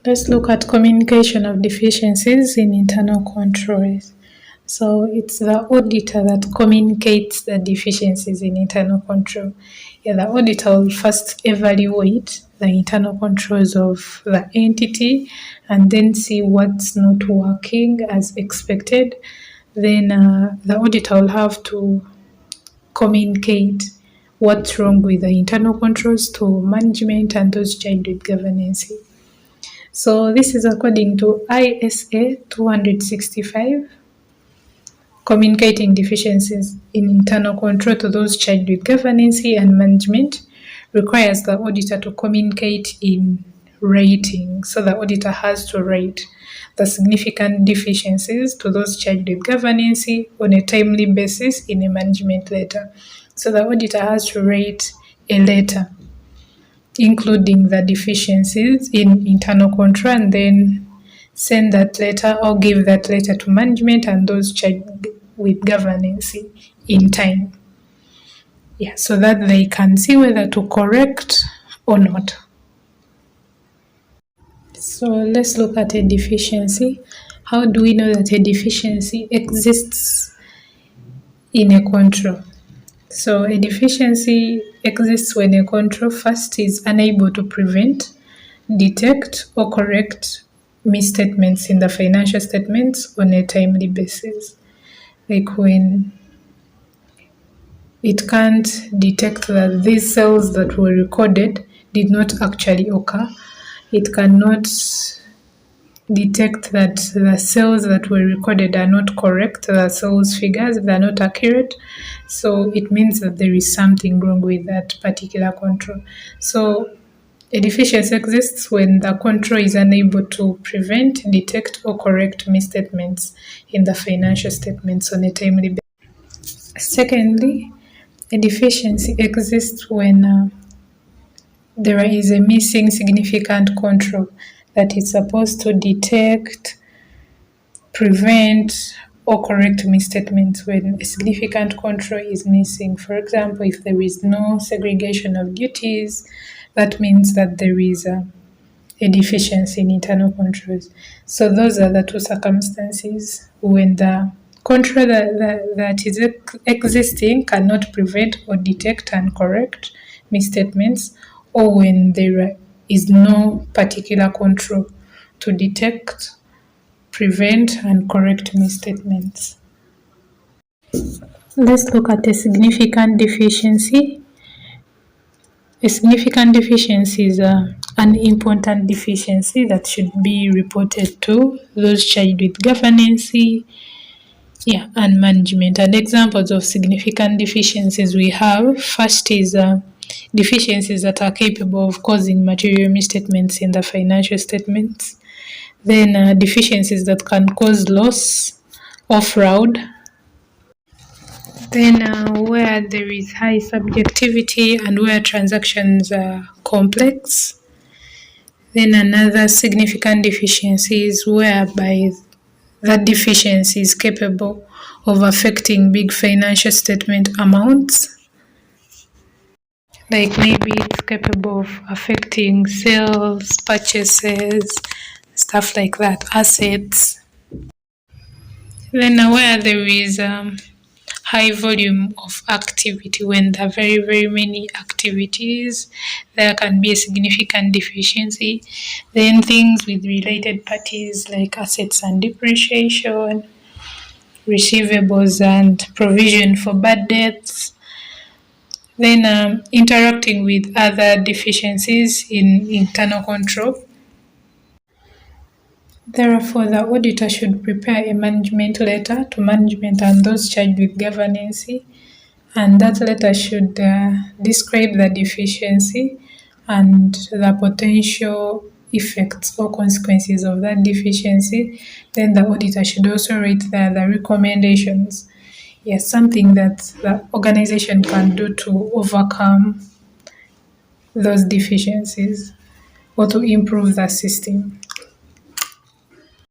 Let's look at communication of deficiencies in internal controls. So it's the auditor that communicates the deficiencies in internal control. Yeah, the auditor will first evaluate the internal controls of the entity and then see what's not working as expected. Then the auditor will have to communicate what's wrong with the internal controls to management and those charged with governance. So this is according to ISA 265, communicating deficiencies in internal control to those charged with governance and management requires the auditor to communicate in rating. So the auditor has to rate the significant deficiencies to those charged with governance on a timely basis in a management letter. So the auditor has to rate a letter including the deficiencies in internal control, and then send that letter or give that letter to management and those charged with governance in time. Yeah, so that they can see whether to correct or not. So let's look at a deficiency. How do we know that a deficiency exists in a control? So a deficiency exists when a control first is unable to prevent, detect, or correct misstatements in the financial statements on a timely basis. Like when it can't detect that these sales that were recorded did not actually occur. It cannot detect that the sales that were recorded are not correct, the sales figures, they're not accurate. So it means that there is something wrong with that particular control. So a deficiency exists when the control is unable to prevent, detect, or correct misstatements in the financial statements on a timely basis. Secondly, a deficiency exists when there is a missing significant control that is supposed to detect, prevent, or correct misstatements when a significant control is missing. For example, if there is no segregation of duties, that means that there is a deficiency in internal controls. So those are the two circumstances when the control that is existing cannot prevent or detect and correct misstatements, or when there is no particular control to detect, prevent, and correct misstatements. Let's look at a significant deficiency. A significant deficiency is an important deficiency that should be reported to those charged with governance, and management. And examples of significant deficiencies we have, first is deficiencies that are capable of causing material misstatements in the financial statements. Then deficiencies that can cause loss or fraud. Then where there is high subjectivity and where transactions are complex. Then another significant deficiency is whereby that deficiency is capable of affecting big financial statement amounts. Like maybe it's capable of affecting sales, purchases, stuff like that, assets. Then where there is high volume of activity, when there are very, very many activities, there can be a significant deficiency. Then things with related parties like assets and depreciation, receivables and provision for bad debts. Then interacting with other deficiencies in internal control. Therefore, the auditor should prepare a management letter to management and those charged with governance, and that letter should describe the deficiency and the potential effects or consequences of that deficiency. Then the auditor should also write the recommendations. Yes, something that the organization can do to overcome those deficiencies or to improve the system.